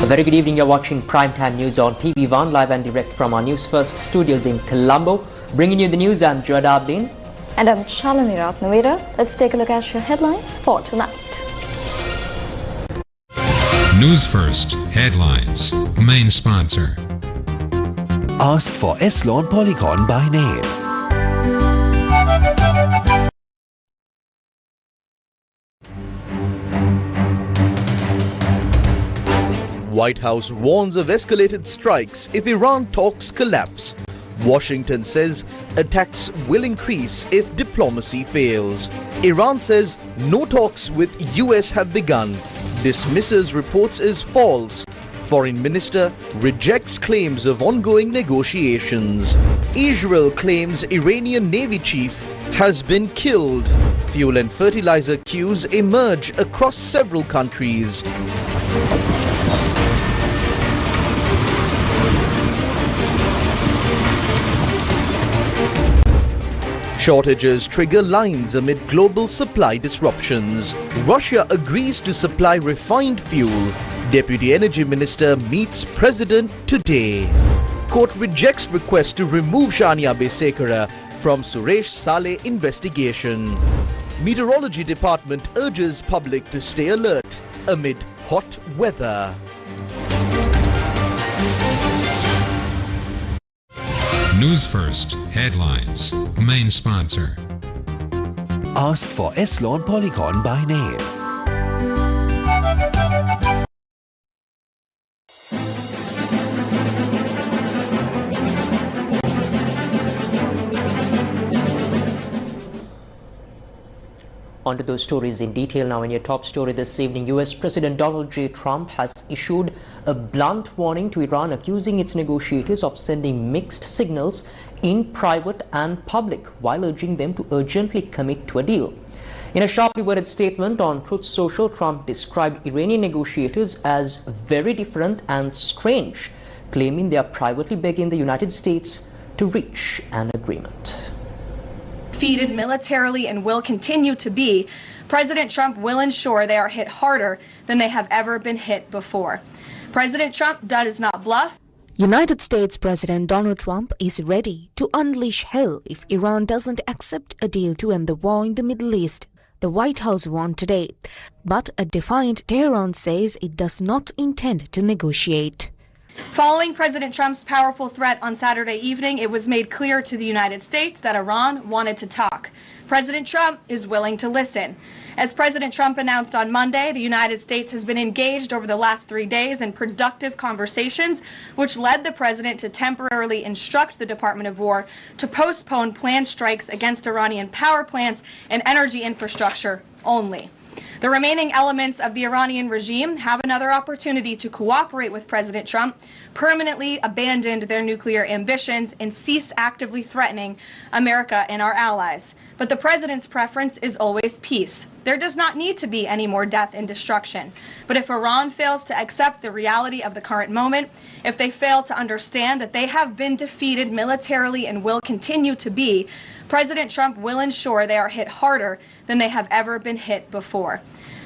A very good evening. You're watching Primetime News on TV1, live and direct from our Newsfirst studios in Colombo. Bringing you the news, I'm Joda Abdin. And I'm Shalini Ratnavira. Let's take a look at your headlines for tonight. Newsfirst Headlines. Main sponsor. Ask for S-Lawn Polygon by name. White House warns of escalated strikes if Iran talks collapse. Washington says attacks will increase if diplomacy fails. Iran says no talks with US have begun. Dismisses reports as false. Foreign Minister rejects claims of ongoing negotiations. Israel claims Iranian Navy chief has been killed. Fuel and fertilizer queues emerge across several countries. Shortages trigger lines amid global supply disruptions. Russia agrees to supply refined fuel. Deputy Energy Minister meets President today. Court rejects request to remove Shania Besekara from Suresh Saleh investigation. Meteorology Department urges public to stay alert amid hot weather. Newsfirst Headlines. Main sponsor. Ask for S-Lawn Polygon by name. On to those stories in detail now. In your top story this evening, US President Donald J. Trump has issued a blunt warning to Iran, accusing its negotiators of sending mixed signals in private and public, while urging them to urgently commit to a deal. In a sharply worded statement on Truth Social, Trump described Iranian negotiators as very different and strange, claiming they are privately begging the United States to reach an agreement. Defeated militarily and will continue to be, President Trump will ensure they are hit harder than they have ever been hit before. President Trump does not bluff. United States President Donald Trump is ready to unleash hell if Iran doesn't accept a deal to end the war in the Middle East, the White House warned today. But a defiant Tehran says it does not intend to negotiate. Following President Trump's powerful threat on Saturday evening, it was made clear to the United States that Iran wanted to talk. President Trump is willing to listen. As President Trump announced on Monday, the United States has been engaged over the last 3 days in productive conversations, which led the president to temporarily instruct the Department of War to postpone planned strikes against Iranian power plants and energy infrastructure only. The remaining elements of the Iranian regime have another opportunity to cooperate with President Trump, permanently abandon their nuclear ambitions, and cease actively threatening America and our allies. But the president's preference is always peace. There does not need to be any more death and destruction. But if Iran fails to accept the reality of the current moment, if they fail to understand that they have been defeated militarily and will continue to be, President Trump will ensure they are hit harder than they have ever been hit before.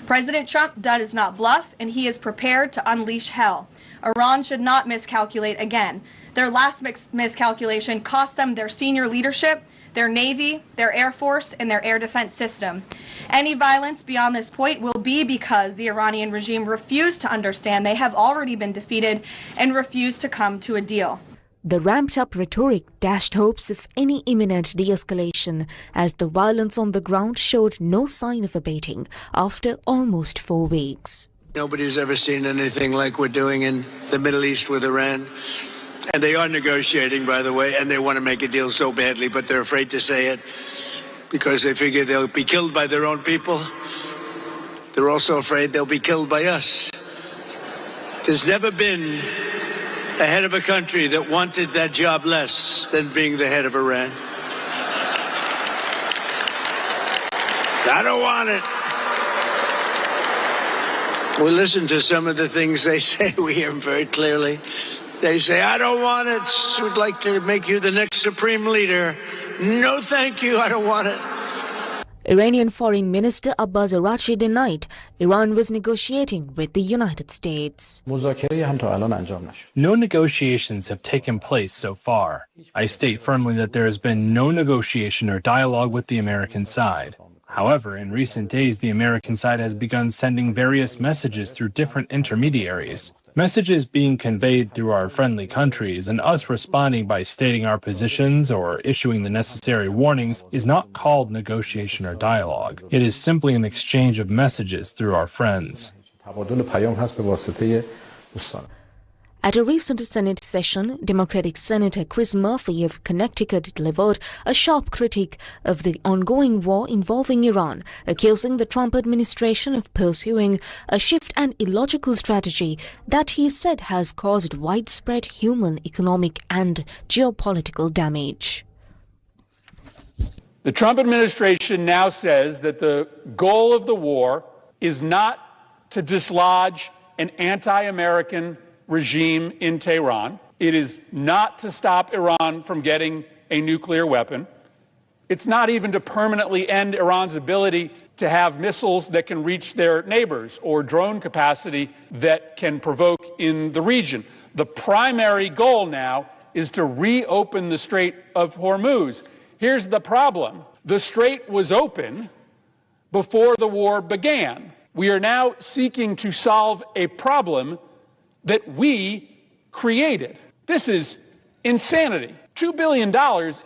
President Trump does not bluff, and he is prepared to unleash hell. Iran should not miscalculate again. Their last miscalculation cost them their senior leadership, their Navy, their Air Force, and their air defense system. Any violence beyond this point will be because the Iranian regime refused to understand they have already been defeated and refused to come to a deal. The ramped-up rhetoric dashed hopes of any imminent de-escalation as the violence on the ground showed no sign of abating after almost 4 weeks. Nobody's ever seen anything like we're doing in the Middle East with Iran. And they are negotiating, by the way, and they want to make a deal so badly, but they're afraid to say it because they figure they'll be killed by their own people. They're also afraid they'll be killed by us. There's never been a head of a country that wanted that job less than being the head of Iran. I don't want it. We listen to some of the things they say. We hear them very clearly. They say, I don't want it. We'd like to make you the next supreme leader. No, thank you. I don't want it. Iranian Foreign Minister Abbas Araghchi denied Iran was negotiating with the United States. No negotiations have taken place so far. I state firmly that there has been no negotiation or dialogue with the American side. However, in recent days, the American side has begun sending various messages through different intermediaries. Messages being conveyed through our friendly countries, and us responding by stating our positions or issuing the necessary warnings is not called negotiation or dialogue. It is simply an exchange of messages through our friends. At a recent Senate session, Democratic Senator Chris Murphy of Connecticut delivered a sharp critique of the ongoing war involving Iran, accusing the Trump administration of pursuing a shift and illogical strategy that he said has caused widespread human, economic and geopolitical damage. The Trump administration now says that the goal of the war is not to dislodge an anti-American regime in Tehran. It is not to stop Iran from getting a nuclear weapon. It's not even to permanently end Iran's ability to have missiles that can reach their neighbors or drone capacity that can provoke in the region. The primary goal now is to reopen the Strait of Hormuz. Here's the problem. The strait was open before the war began. We are now seeking to solve a problem that we created. This is insanity. $2 billion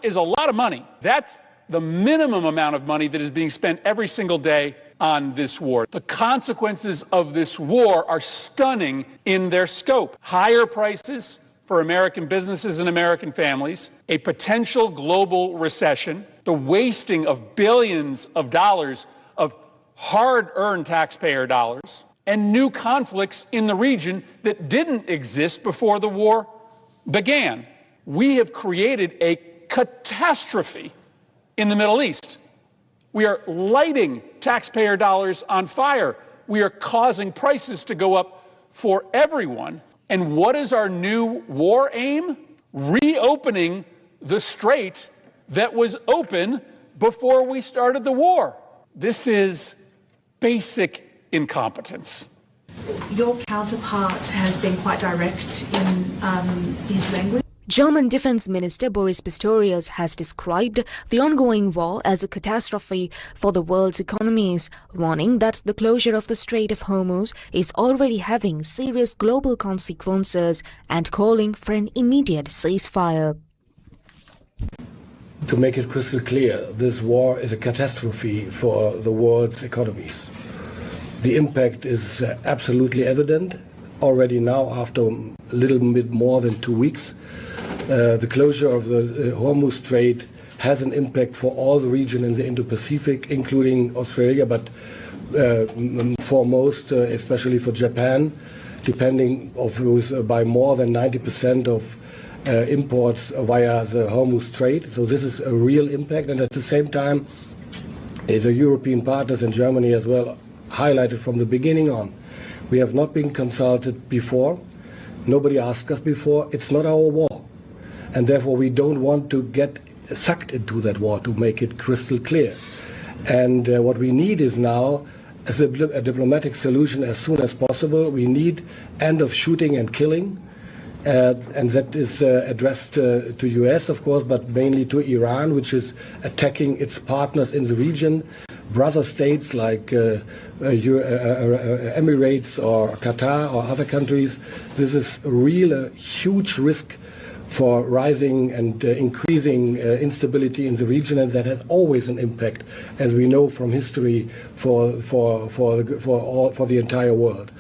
is a lot of money. That's the minimum amount of money that is being spent every single day on this war. The consequences of this war are stunning in their scope. Higher prices for American businesses and American families, a potential global recession, the wasting of billions of dollars of hard-earned taxpayer dollars, and new conflicts in the region that didn't exist before the war began. We have created a catastrophe in the Middle East. We are lighting taxpayer dollars on fire. We are causing prices to go up for everyone. And what is our new war aim? Reopening the strait that was open before we started the war. This is basic incompetence. Your counterpart has been quite direct in his language. German Defense Minister Boris Pistorius has described the ongoing war as a catastrophe for the world's economies, warning that the closure of the Strait of Hormuz is already having serious global consequences and calling for an immediate ceasefire. To make it crystal clear, this war is a catastrophe for the world's economies. The impact is absolutely evident already now after a little bit more than 2 weeks. The closure of the Hormuz Strait has an impact for all the region in the Indo-Pacific, including Australia, but foremost, especially for Japan, depending by more than 90% of imports via the Hormuz Strait. So this is a real impact, and at the same time, the European partners and Germany as well highlighted from the beginning on. We have not been consulted before. Nobody asked us before. It's not our war. And therefore, we don't want to get sucked into that war, to make it crystal clear. And what we need is now a diplomatic solution as soon as possible. We need end of shooting and killing. And that is addressed to US, of course, but mainly to Iran, which is attacking its partners in the region, brother states like Emirates or Qatar or other countries. This is really a huge risk for rising and increasing instability in the region, and that has always an impact, as we know from history, for the entire world.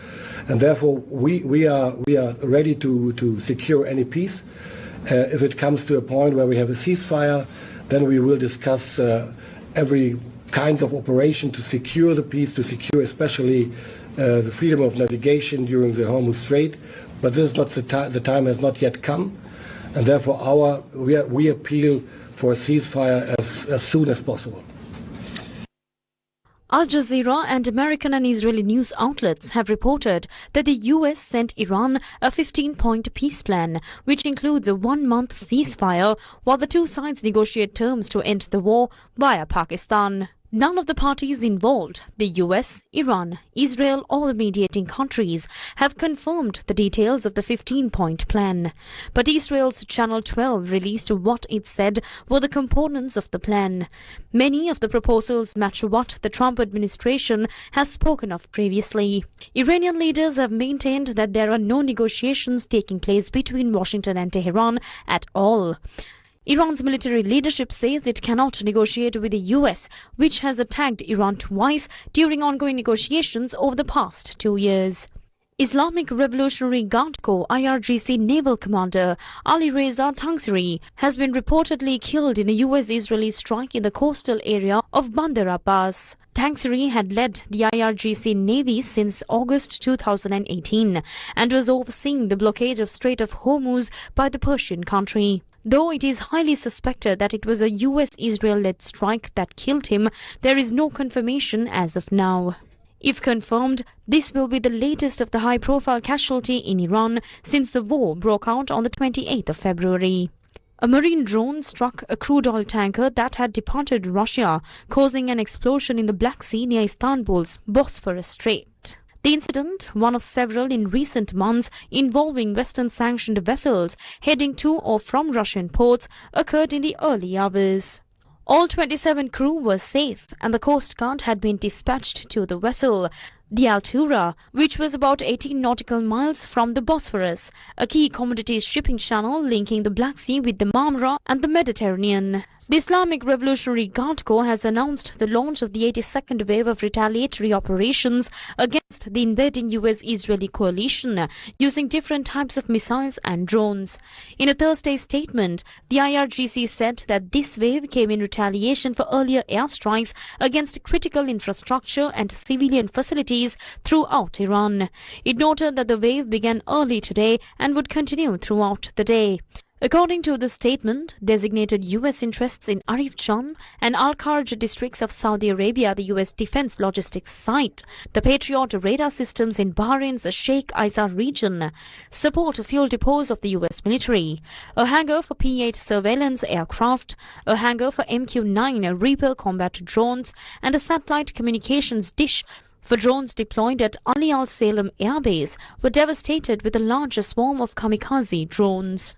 And therefore, we are ready to secure any peace. If it comes to a point where we have a ceasefire, then we will discuss every kinds of operation to secure the peace, to secure especially the freedom of navigation during the Hormuz Strait. But this is not the time has not yet come, and therefore we appeal for a ceasefire as soon as possible. Al Jazeera and American and Israeli news outlets have reported that the US sent Iran a 15-point peace plan, which includes a 1-month ceasefire while the two sides negotiate terms to end the war via Pakistan. None of the parties involved, the US, Iran, Israel or the mediating countries, have confirmed the details of the 15-point plan. But Israel's Channel 12 released what it said were the components of the plan. Many of the proposals match what the Trump administration has spoken of previously. Iranian leaders have maintained that there are no negotiations taking place between Washington and Tehran at all. Iran's military leadership says it cannot negotiate with the US, which has attacked Iran twice during ongoing negotiations over the past 2 years. Islamic Revolutionary Guard Corps IRGC naval commander Ali Reza Tangsiri has been reportedly killed in a US-Israeli strike in the coastal area of Bandar Abbas. Tangsiri had led the IRGC Navy since August 2018 and was overseeing the blockade of Strait of Hormuz by the Persian country. Though it is highly suspected that it was a US-Israel-led strike that killed him, there is no confirmation as of now. If confirmed, this will be the latest of the high-profile casualty in Iran since the war broke out on the 28th of February. A marine drone struck a crude oil tanker that had departed Russia, causing an explosion in the Black Sea near Istanbul's Bosphorus Strait. The incident, one of several in recent months involving Western-sanctioned vessels heading to or from Russian ports, occurred in the early hours. All 27 crew were safe and the Coast Guard had been dispatched to the vessel, the Altura, which was about 18 nautical miles from the Bosphorus, a key commodities shipping channel linking the Black Sea with the Marmara and the Mediterranean. The Islamic Revolutionary Guard Corps has announced the launch of the 82nd wave of retaliatory operations against the invading US-Israeli coalition using different types of missiles and drones. In a Thursday statement, the IRGC said that this wave came in retaliation for earlier airstrikes against critical infrastructure and civilian facilities throughout Iran. It noted that the wave began early today and would continue throughout the day. According to the statement, designated U.S. interests in Arif Jan and Al-Kharj districts of Saudi Arabia, the U.S. defense logistics site, the Patriot radar systems in Bahrain's Sheikh Isa region, support fuel depots of the U.S. military, a hangar for P-8 surveillance aircraft, a hangar for MQ-9 Reaper combat drones, and a satellite communications dish for drones deployed at Ali Al Salem Air Base were devastated with a large swarm of kamikaze drones.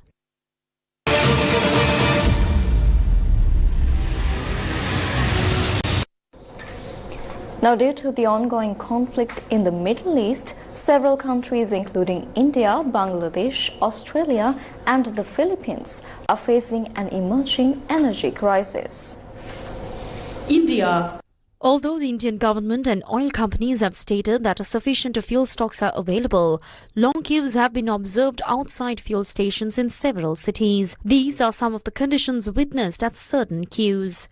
Now, due to the ongoing conflict in the Middle East, several countries including India, Bangladesh, Australia and the Philippines are facing an emerging energy crisis. India. Although the Indian government and oil companies have stated that sufficient fuel stocks are available, long queues have been observed outside fuel stations in several cities. These are some of the conditions witnessed at certain queues.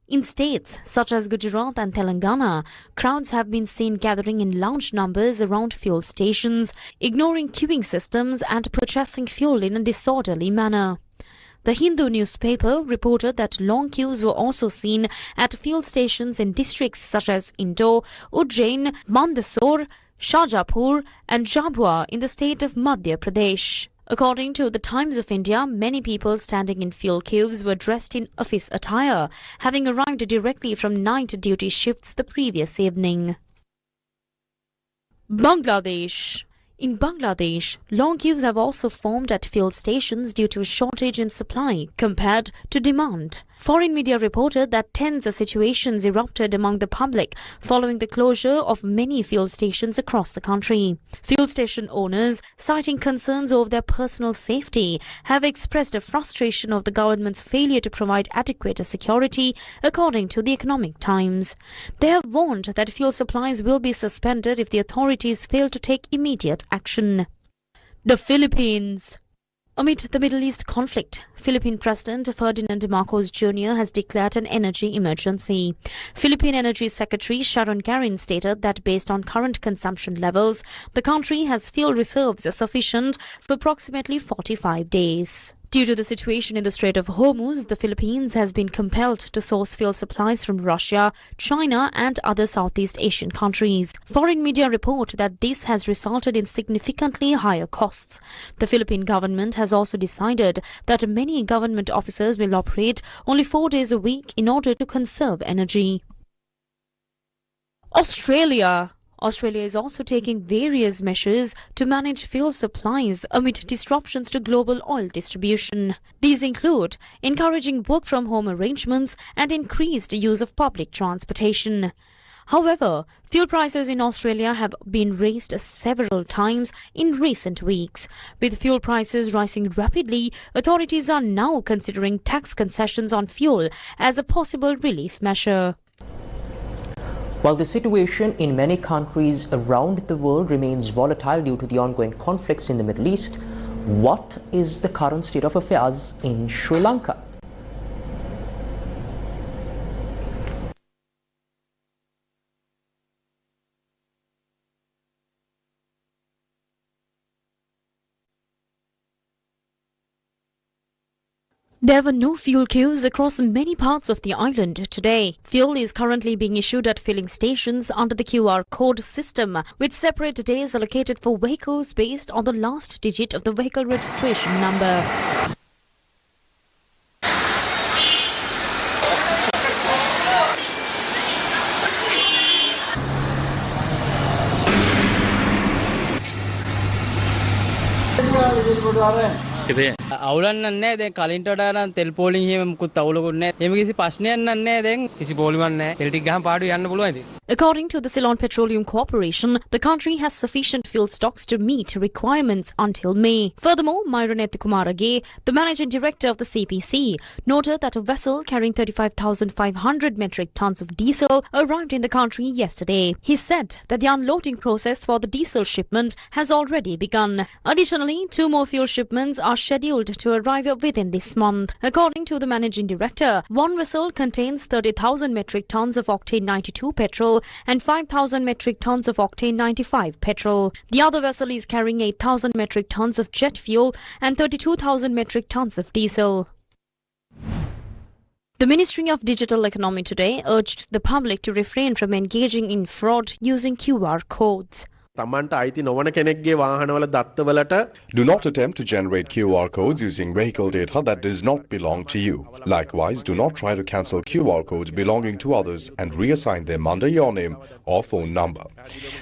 In states such as Gujarat and Telangana, crowds have been seen gathering in large numbers around fuel stations, ignoring queuing systems and purchasing fuel in a disorderly manner. The Hindu newspaper reported that long queues were also seen at fuel stations in districts such as Indore, Ujjain, Mandsaur, Shajapur and Jhabua in the state of Madhya Pradesh. According to the Times of India, many people standing in fuel queues were dressed in office attire, having arrived directly from night duty shifts the previous evening. Bangladesh. In Bangladesh, long queues have also formed at fuel stations due to a shortage in supply compared to demand. Foreign media reported that tense situations erupted among the public following the closure of many fuel stations across the country. Fuel station owners, citing concerns over their personal safety, have expressed a frustration of the government's failure to provide adequate security, according to the Economic Times. They have warned that fuel supplies will be suspended if the authorities fail to take immediate action. The Philippines. Amid the Middle East conflict, Philippine President Ferdinand Marcos Jr. has declared an energy emergency. Philippine Energy Secretary Sharon Garin stated that based on current consumption levels, the country has fuel reserves sufficient for approximately 45 days. Due to the situation in the Strait of Hormuz, the Philippines has been compelled to source fuel supplies from Russia, China and other Southeast Asian countries. Foreign media report that this has resulted in significantly higher costs. The Philippine government has also decided that many government officers will operate only 4 days a week in order to conserve energy. Australia is also taking various measures to manage fuel supplies amid disruptions to global oil distribution. These include encouraging work-from-home arrangements and increased use of public transportation. However, fuel prices in Australia have been raised several times in recent weeks. With fuel prices rising rapidly, authorities are now considering tax concessions on fuel as a possible relief measure. While the situation in many countries around the world remains volatile due to the ongoing conflicts in the Middle East, what is the current state of affairs in Sri Lanka? There were no fuel queues across many parts of the island today. Fuel is currently being issued at filling stations under the QR code system, with separate days allocated for vehicles based on the last digit of the vehicle registration number. අවුලක් නැහැ දැන් කලින්ට වඩා නම් තෙල් පෝලිං එහෙම මුකුත් අවුලකුත් නැහැ. එහෙම කිසි ප්‍රශ්නයක් නැහැ දැන් කිසි පෝලිමක් නැහැ. තෙල් ටික ගහම පාඩු යන්න පුළුවන් ඉතින්. According to the Ceylon Petroleum Corporation, the country has sufficient fuel stocks to meet requirements until May. Furthermore, Myroneth Kumarage, the managing director of the CPC, noted that a vessel carrying 35,500 metric tons of diesel arrived in the country yesterday. He said that the unloading process for the diesel shipment has already begun. Additionally, 2 more fuel shipments are scheduled to arrive within this month. According to the managing director, one vessel contains 30,000 metric tons of octane 92 petrol and 5,000 metric tons of octane 95 petrol. The other vessel is carrying 8,000 metric tons of jet fuel and 32,000 metric tons of diesel. The Ministry of Digital Economy today urged the public to refrain from engaging in fraud using QR codes. Do not attempt to generate QR codes using vehicle data that does not belong to you. Likewise, do not try to cancel QR codes belonging to others and reassign them under your name or phone number.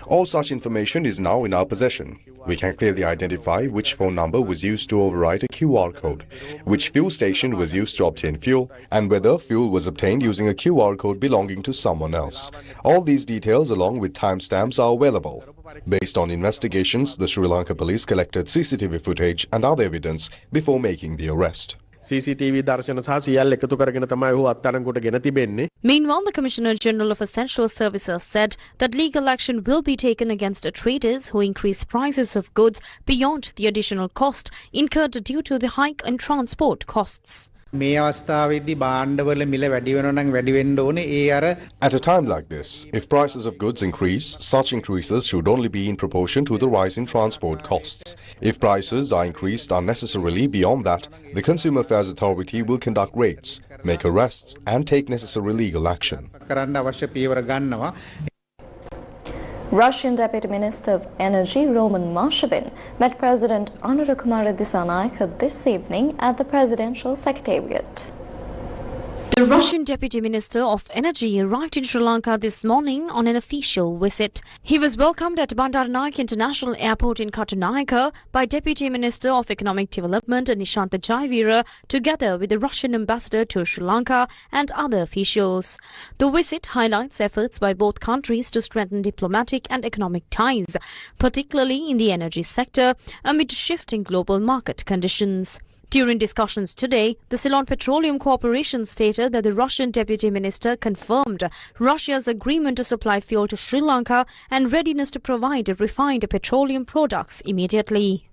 All such information is now in our possession. We can clearly identify which phone number was used to overwrite a QR code, which fuel station was used to obtain fuel, and whether fuel was obtained using a QR code belonging to someone else. All these details along with timestamps are available. Based on investigations, the Sri Lanka police collected CCTV footage and other evidence before making the arrest. CCTV දර්ශන සහ සියල්ල එකතු කරගෙන තමයි ඔහු අත්අඩංගුවට ගෙන තිබෙන්නේ. Meanwhile, the Commissioner General of Essential Services said that legal action will be taken against traders who increase prices of goods beyond the additional cost incurred due to the hike in transport costs. At a time like this, if prices of goods increase, such increases should only be in proportion to the rise in transport costs. If prices are increased unnecessarily beyond that, the Consumer Affairs Authority will conduct raids, make arrests and take necessary legal action. Russian Deputy Minister of Energy Roman Marshavin met President Anurakkumara Dissanayake this evening at the Presidential Secretariat. The Russian Deputy Minister of Energy arrived in Sri Lanka this morning on an official visit. He was welcomed at Bandaranaike International Airport in Katunayake by Deputy Minister of Economic Development Nishanta Jayavira together with the Russian ambassador to Sri Lanka and other officials. The visit highlights efforts by both countries to strengthen diplomatic and economic ties, particularly in the energy sector amid shifting global market conditions. During discussions today, the Ceylon Petroleum Corporation stated that the Russian Deputy Minister confirmed Russia's agreement to supply fuel to Sri Lanka and readiness to provide refined petroleum products immediately.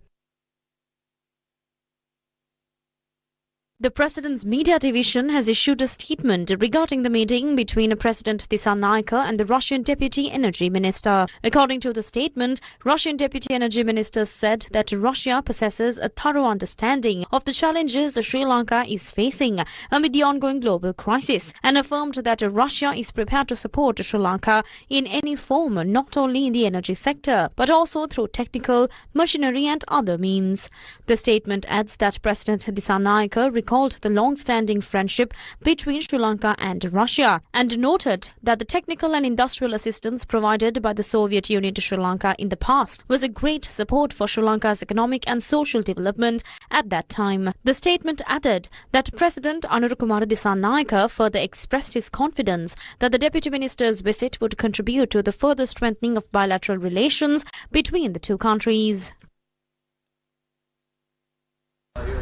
The President's Media Division has issued a statement regarding the meeting between President Dissanayake and the Russian Deputy Energy Minister. According to the statement, Russian Deputy Energy Minister said that Russia possesses a thorough understanding of the challenges Sri Lanka is facing amid the ongoing global crisis and affirmed that Russia is prepared to support Sri Lanka in any form, not only in the energy sector, but also through technical, machinery and other means. The statement adds that President Dissanayake recalled the long-standing friendship between Sri Lanka and Russia and noted that the technical and industrial assistance provided by the Soviet Union to Sri Lanka in the past was a great support for Sri Lanka's economic and social development at that time. The statement added that President Anurukumara Dissanayake further expressed his confidence that the Deputy Minister's visit would contribute to the further strengthening of bilateral relations between the two countries.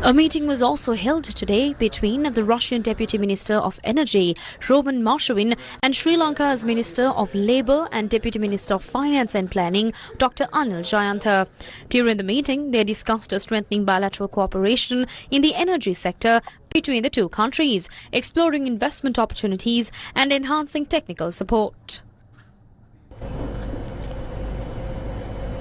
A meeting was also held today between the Russian Deputy Minister of Energy, Roman Marshavin, and Sri Lanka's Minister of Labour and Deputy Minister of Finance and Planning, Dr. Anil Jayantha. During the meeting, they discussed strengthening bilateral cooperation in the energy sector between the two countries, exploring investment opportunities and enhancing technical support.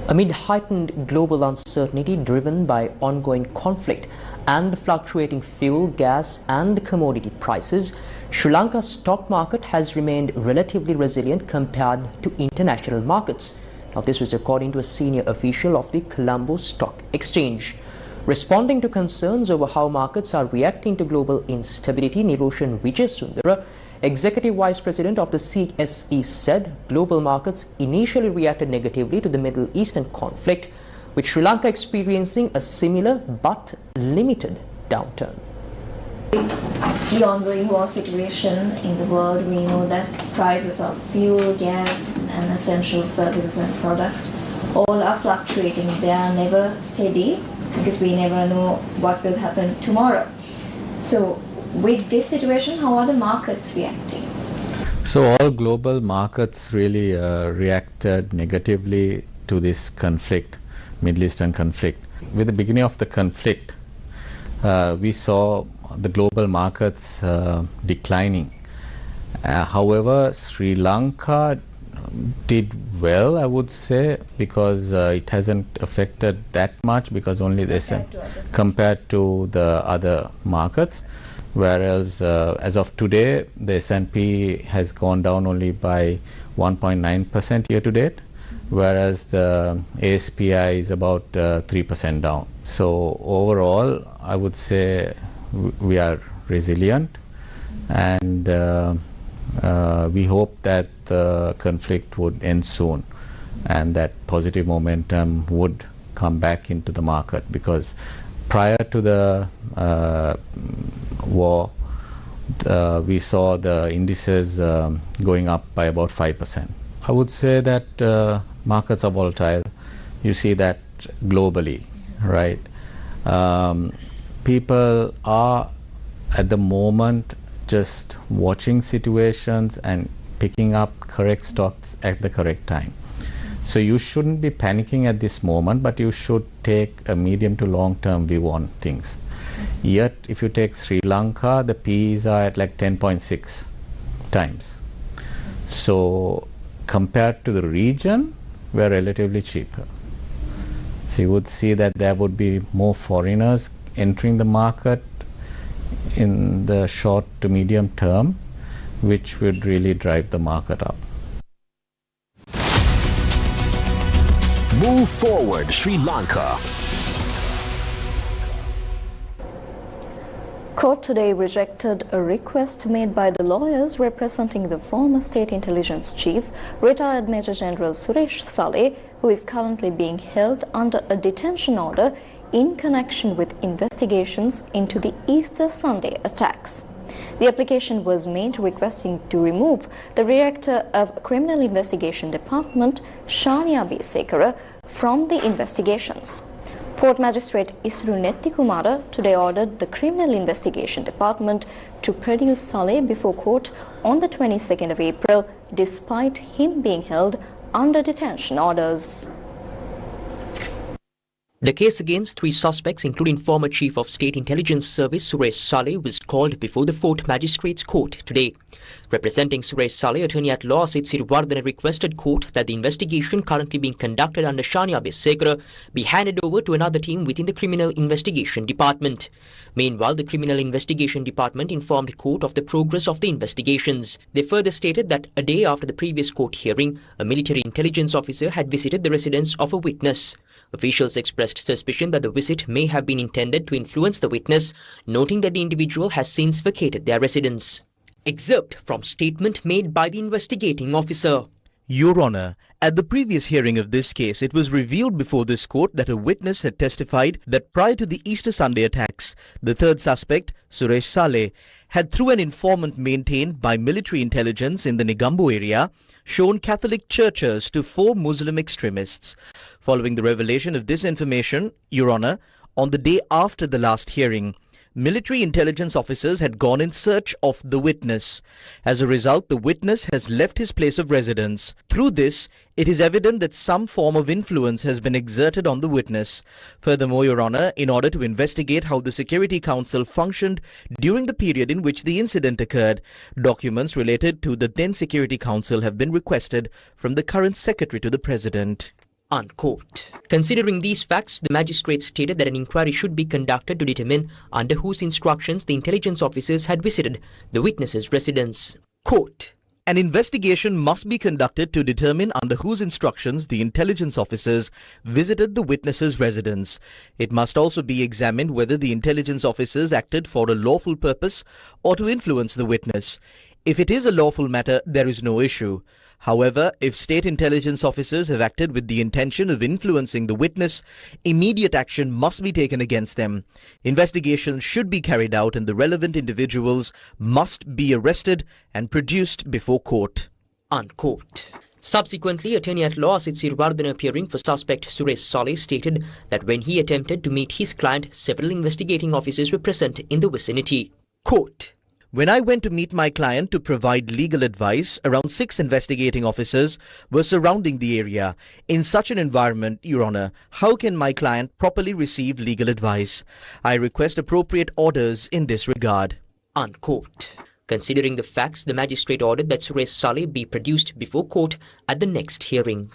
Amid heightened global uncertainty driven by ongoing conflict and fluctuating fuel, gas and commodity prices, Sri Lanka's stock market has remained relatively resilient compared to international markets. Now, this was according to a senior official of the Colombo Stock Exchange. Responding to concerns over how markets are reacting to global instability, Niroshan Vijayasundara, Executive Vice President of the CSE, said global markets initially reacted negatively to the Middle Eastern conflict, with Sri Lanka experiencing a similar but limited downturn. The ongoing war situation in the world, we know that prices of fuel, gas and essential services and products all are fluctuating. They are never steady because we never know what will happen tomorrow. So with this situation, how are the markets reacting? So all global markets really reacted negatively to this conflict, Middle Eastern conflict. With the beginning of the conflict, we saw the global markets declining. However, Sri Lanka did well, I would say, because it hasn't affected that much, because only the compared to the other markets. Whereas as of today, the S&P has gone down only by 1.9% year to date, whereas the ASPI is about 3% down. So overall, I would say we are resilient, and we hope that the conflict would end soon and that positive momentum would come back into the market, because prior to the war, we saw the indices going up by about 5%. I would say that markets are volatile. You see that globally, right? People are at the moment just watching situations and picking up correct stocks at the correct time. So you shouldn't be panicking at this moment, but you should take a medium to long term view on things. Yet if you take Sri Lanka, the P's are at like 10.6 times. So compared to the region, we're relatively cheaper. So you would see that there would be more foreigners entering the market in the short to medium term, which would really drive the market up. Move forward, Sri Lanka. Court today rejected a request made by the lawyers representing the former State Intelligence Chief, retired Major General Suresh Saleh, who is currently being held under a detention order in connection with investigations into the Easter Sunday attacks. The application was made requesting to remove the Director of Criminal Investigation Department, Shania B. Sekara, from the investigations. Fort Magistrate Isru Nettikumara today ordered the Criminal Investigation Department to produce Saleh before court on the 22nd of April, despite him being held under detention orders. The case against 3 suspects, including former Chief of State Intelligence Service Suresh Saleh, was called before the 4th Magistrates Court today. Representing Suresh Saleh, Attorney-at-Law Sid Sirivardhana requested court that the investigation currently being conducted under Shania Besekara be handed over to another team within the Criminal Investigation Department. Meanwhile, the Criminal Investigation Department informed the court of the progress of the investigations. They further stated that a day after the previous court hearing, a military intelligence officer had visited the residence of a witness. Officials expressed suspicion that the visit may have been intended to influence the witness, noting that the individual has since vacated their residence. Excerpt from statement made by the investigating officer. Your Honour, at the previous hearing of this case, it was revealed before this court that a witness had testified that prior to the Easter Sunday attacks, the 3rd suspect, Suresh Saleh, had through an informant maintained by military intelligence in the Negombo area, shown Catholic churches to 4 Muslim extremists. Following the revelation of this information, Your Honour, on the day after the last hearing, military intelligence officers had gone in search of the witness. As a result, the witness has left his place of residence. Through this, it is evident that some form of influence has been exerted on the witness. Furthermore, Your Honour, in order to investigate how the Security Council functioned during the period in which the incident occurred, documents related to the then Security Council have been requested from the current Secretary to the President. Unquote. Considering these facts, the magistrate stated that an inquiry should be conducted to determine under whose instructions the intelligence officers had visited the witness's residence. Quote, an investigation must be conducted to determine under whose instructions the intelligence officers visited the witness's residence. It must also be examined whether the intelligence officers acted for a lawful purpose or to influence the witness. If it is a lawful matter, there is no issue. However, if state intelligence officers have acted with the intention of influencing the witness, immediate action must be taken against them. Investigations should be carried out and the relevant individuals must be arrested and produced before court. Unquote. Subsequently, Attorney-at-Law Sid Sirivardhana, appearing for suspect Suresh Saleh, stated that when he attempted to meet his client, several investigating officers were present in the vicinity. Quote, when I went to meet my client to provide legal advice, around 6 investigating officers were surrounding the area. In such an environment, Your Honour, how can my client properly receive legal advice? I request appropriate orders in this regard. Unquote. Considering the facts, the magistrate ordered that Suresh Saleh be produced before court at the next hearing.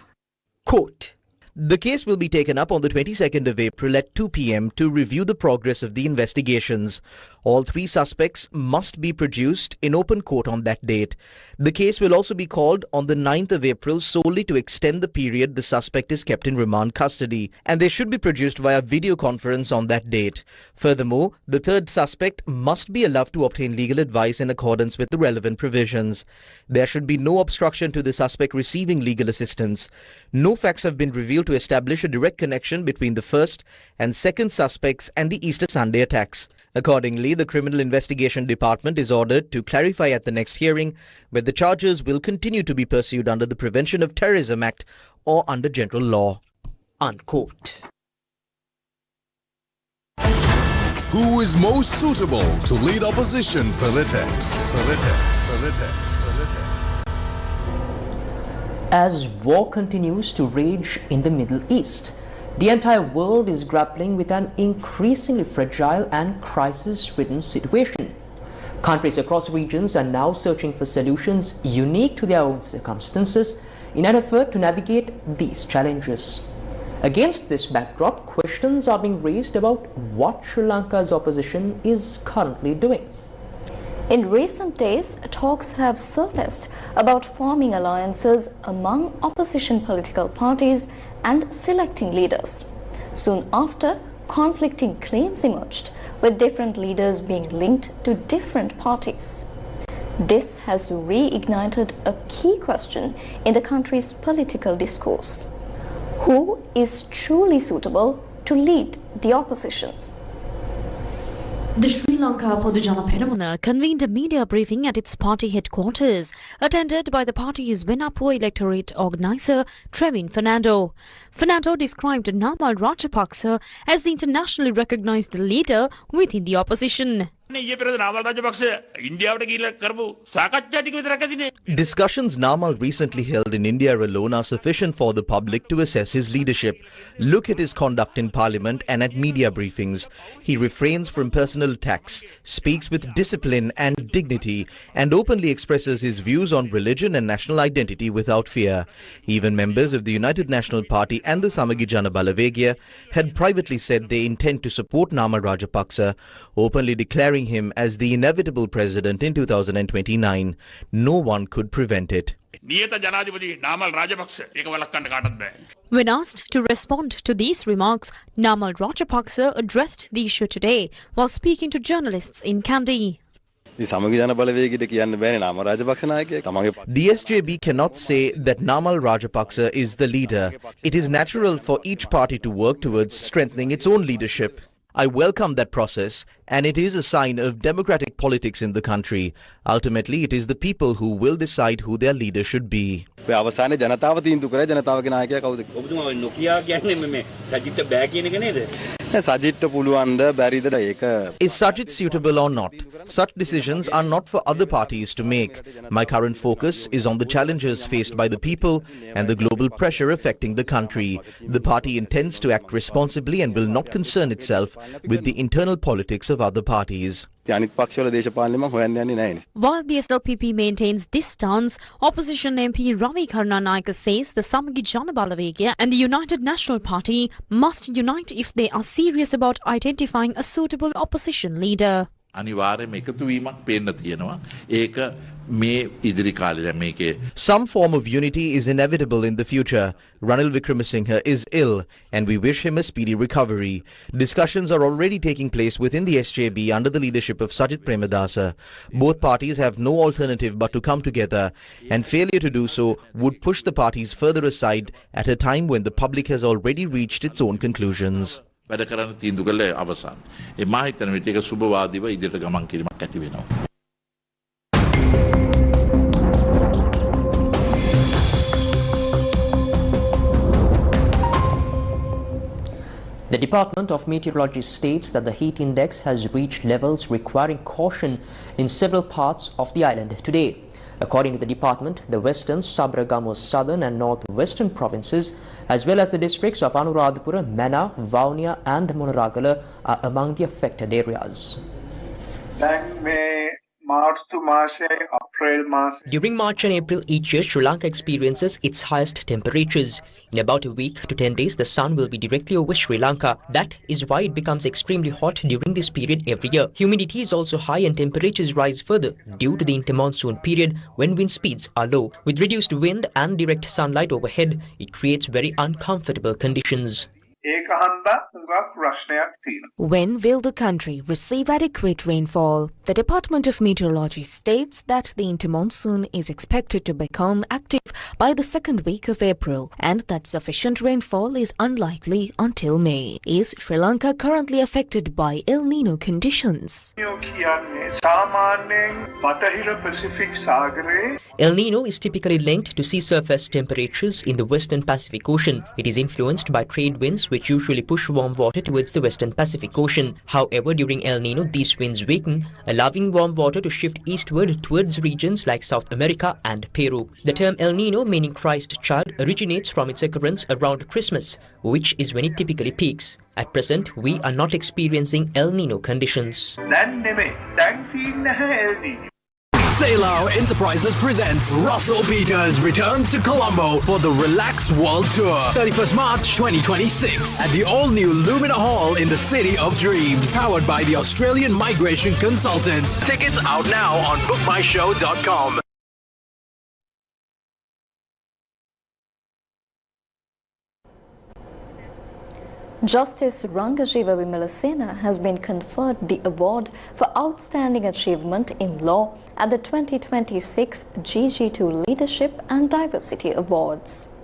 Quote, the case will be taken up on the 22nd of April at 2 p.m. to review the progress of the investigations. All 3 suspects must be produced in open court on that date. The case will also be called on the 9th of April solely to extend the period the suspect is kept in remand custody, and they should be produced via video conference on that date. Furthermore, the 3rd suspect must be allowed to obtain legal advice in accordance with the relevant provisions. There should be no obstruction to the suspect receiving legal assistance. No facts have been revealed to establish a direct connection between the 1st and 2nd suspects and the Easter Sunday attacks. Accordingly, the Criminal Investigation Department is ordered to clarify at the next hearing whether the charges will continue to be pursued under the Prevention of Terrorism Act or under general law. Unquote. Who is most suitable to lead opposition politics? As war continues to rage in the Middle East, the entire world is grappling with an increasingly fragile and crisis-ridden situation. Countries across regions are now searching for solutions unique to their own circumstances in an effort to navigate these challenges. Against this backdrop, questions are being raised about what Sri Lanka's opposition is currently doing. In recent days, talks have surfaced about forming alliances among opposition political parties and selecting leaders. Soon after, conflicting claims emerged, with different leaders being linked to different parties. This has reignited a key question in the country's political discourse. Who is truly suitable to lead the opposition? The Sri Lanka Podujana Peramuna convened a media briefing at its party headquarters, attended by the party's Venapo electorate organizer Trevin Fernando. Fernando described Namal Rajapaksa as the internationally recognized leader within the opposition. Discussions Namal recently held in India alone are sufficient for the public to assess his leadership. Look at his conduct in parliament and at media briefings. He refrains from personal attacks, speaks with discipline and dignity, and openly expresses his views on religion and national identity without fear. Even members of the United National Party and the Samagi Jana Balawegya had privately said they intend to support Namal Rajapaksa, openly declaring him as the inevitable president in 2029. No one could prevent it. When asked to respond to these remarks, Namal Rajapaksa addressed the issue today while speaking to journalists in Kandy. The SJB cannot say that Namal Rajapaksa is the leader. It is natural for each party to work towards strengthening its own leadership. I welcome that process, and it is a sign of democratic politics in the country. Ultimately, it is the people who will decide who their leader should be. Is Sajid suitable or not? Such decisions are not for other parties to make. My current focus is on the challenges faced by the people and the global pressure affecting the country. The party intends to act responsibly and will not concern itself with the internal politics of other parties. While the SLPP maintains this stance, opposition MP Ravi Karnanayaka says the Samagi Jana Balawegya and the United National Party must unite if they are serious about identifying a suitable opposition leader. Some form of unity is inevitable in the future. Ranil Wickremesinghe is ill and we wish him a speedy recovery. Discussions are already taking place within the SJB under the leadership of Sajid Premadasa. Both parties have no alternative but to come together, and failure to do so would push the parties further aside at a time when the public has already reached its own conclusions. වැඩ කරන්න තීන්දුව කළේ අවසන්. ඒ මා හිතන විදිහට ඒක සුබවාදීව ඉදිරියට ගමන් කිරීමක් ඇති වෙනවා. The Department of Meteorology states that the heat index has reached levels requiring caution in several parts of the island today. According to the department, the western, Sabragamo southern and northwestern provinces, as well as the districts of Anuradhapura, Mena, Vaunia and Monaragala are among the affected areas. During March and April each year, Sri Lanka experiences its highest temperatures. In about a week to 10 days, the sun will be directly over Sri Lanka. That is why it becomes extremely hot during this period every year. Humidity is also high and temperatures rise further due to the intermonsoon period when wind speeds are low. With reduced wind and direct sunlight overhead, it creates very uncomfortable conditions. When will the country receive adequate rainfall? The Department of Meteorology states that the intermonsoon is expected to become active by the second week of April and that sufficient rainfall is unlikely until May. Is Sri Lanka currently affected by El Nino conditions? El Nino is typically linked to sea surface temperatures in the western Pacific Ocean. It is influenced by trade winds which usually push warm water towards the western Pacific Ocean. However, during El Nino, these winds weaken, allowing warm water to shift eastward towards regions like South America and Peru. The term El Nino, meaning Christ child, originates from its occurrence around Christmas, which is when it typically peaks. At present, we are not experiencing El Nino conditions. Sailor Enterprises presents Russell Peters returns to Colombo for the Relax World Tour, 31st March 2026 at the all-new Lumina Hall in the City of Dreams, powered by the Australian Migration Consultants. Tickets out now on bookmyshow.com. Justice Rangajiva Vimalasena has been conferred the award for Outstanding Achievement in Law at the 2026 GG2 Leadership and Diversity Awards.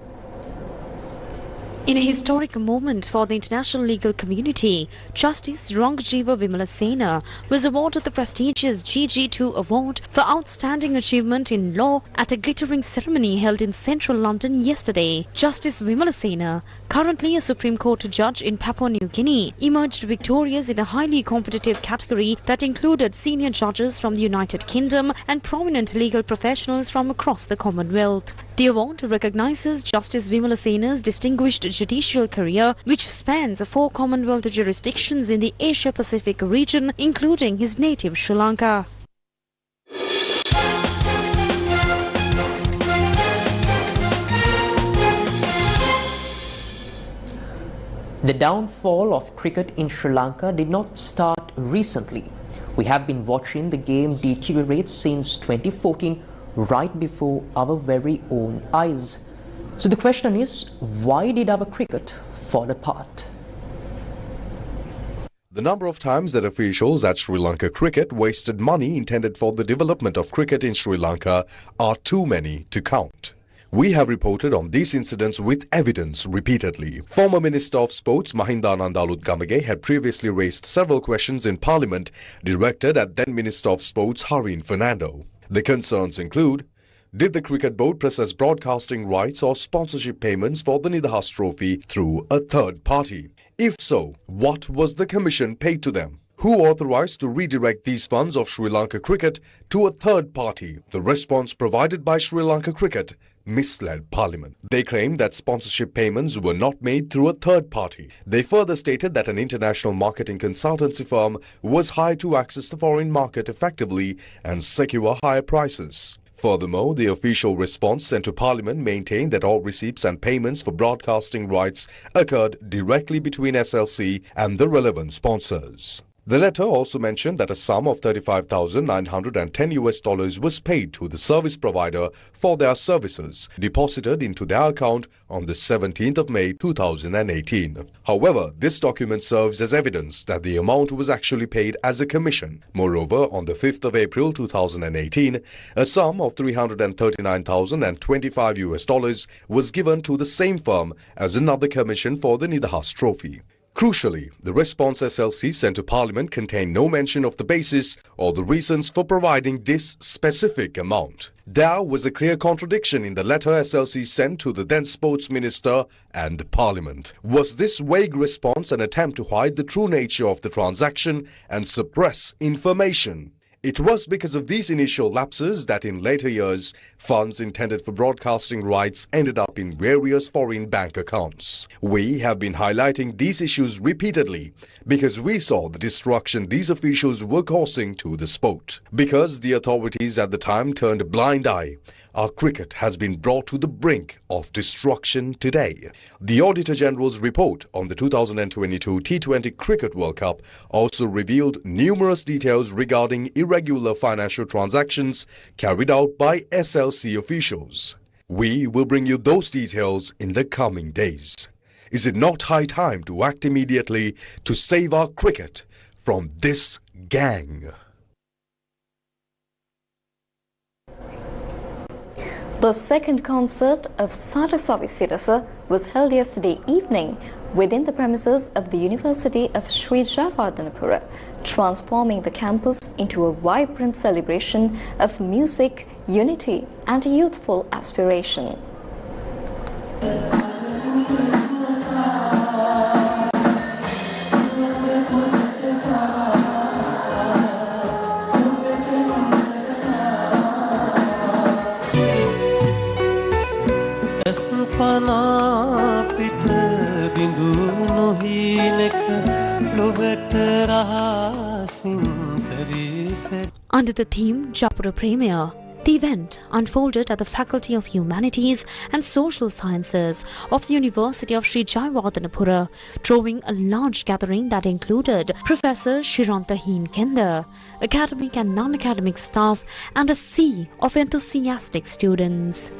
In a historic moment for the international legal community, Justice Rangjiva Vimalasena was awarded the prestigious GG2 award for outstanding achievement in law at a glittering ceremony held in central London yesterday. Justice Vimalasena, currently a Supreme Court judge in Papua New Guinea, emerged victorious in a highly competitive category that included senior judges from the United Kingdom and prominent legal professionals from across the Commonwealth. The award recognizes Justice Vimalasena's distinguished judicial career, which spans 4 Commonwealth jurisdictions in the Asia-Pacific region, including his native Sri Lanka. The downfall of cricket in Sri Lanka did not start recently. We have been watching the game deteriorate since 2014, right before our very own eyes. So the question is, why did our cricket fall apart? The number of times that officials at Sri Lanka Cricket wasted money intended for the development of cricket in Sri Lanka are too many to count. We have reported on these incidents with evidence repeatedly. Former Minister of Sports Mahinda Anandaluthgamage had previously raised several questions in Parliament directed at then Minister of Sports Harin Fernando. The concerns include: did the cricket board process broadcasting rights or sponsorship payments for the Nidahas Trophy through a third party? If so, what was the commission paid to them? Who authorized to redirect these funds of Sri Lanka Cricket to a third party? The response provided by Sri Lanka Cricket misled Parliament. They claimed that sponsorship payments were not made through a third party. They further stated that an international marketing consultancy firm was hired to access the foreign market effectively and secure higher prices. Furthermore, the official response sent to Parliament maintained that all receipts and payments for broadcasting rights occurred directly between SLC and the relevant sponsors. The letter also mentioned that a sum of $35,910 was paid to the service provider for their services, deposited into their account on the 17th of May 2018. However, this document serves as evidence that the amount was actually paid as a commission. Moreover, on the 5th of April 2018, a sum of $339,025 was given to the same firm as another commission for the Nidahas Trophy. Crucially, the response SLC sent to Parliament contained no mention of the basis or the reasons for providing this specific amount. There was a clear contradiction in the letter SLC sent to the then Sports Minister and Parliament. Was this vague response an attempt to hide the true nature of the transaction and suppress information? It was because of these initial lapses that in later years, funds intended for broadcasting rights ended up in various foreign bank accounts. We have been highlighting these issues repeatedly because we saw the destruction these officials were causing to the sport. Because the authorities at the time turned a blind eye, our cricket has been brought to the brink of destruction today. The Auditor General's report on the 2022 T20 Cricket World Cup also revealed numerous details regarding irregular financial transactions carried out by SLC officials. We will bring you those details in the coming days. Is it not high time to act immediately to save our cricket from this gang? The second concert of Sirasa Sirasa was held yesterday evening within the premises of the University of Sri Jayawardhanapura, transforming the campus into a vibrant celebration of music, unity and youthful aspiration. Under the theme Japura Premier, the event unfolded at the Faculty of Humanities and Social Sciences of the University of Sri Jayawardhanapura, drawing a large gathering that included Professor Shirantaheen Kender, academic and non-academic staff, and a sea of enthusiastic students.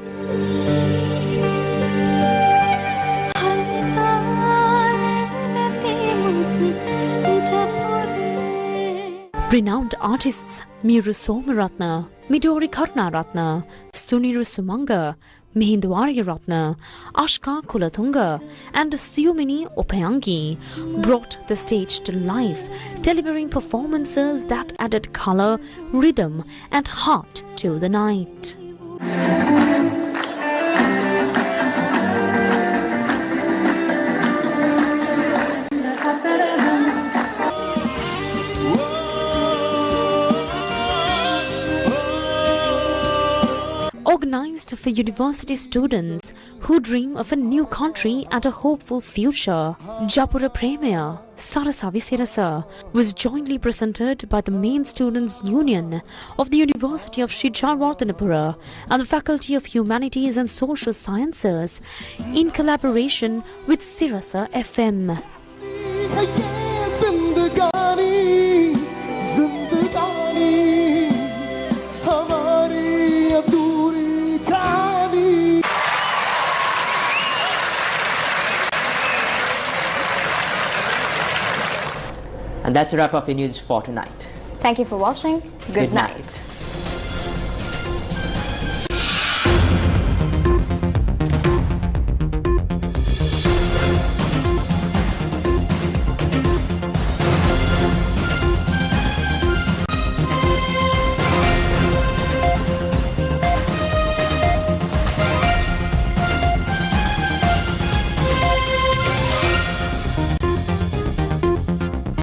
Renowned artists Miru Somaratna, Midori Karnaratna, Suniru Sumanga, Mihindu Aryaratna, Ashka Kulatunga and Siumini Opayangi brought the stage to life, delivering performances that added colour, rhythm and heart to the night. Organized for university students who dream of a new country and a hopeful future, Japura Premia Sirasa Sirasa was jointly presented by the Main Students Union of the University of Sri Jayawardhanapura and the Faculty of Humanities and Social Sciences in collaboration with Sirasa FM. And that's a wrap of your news for tonight. Thank you for watching. Good night. Night.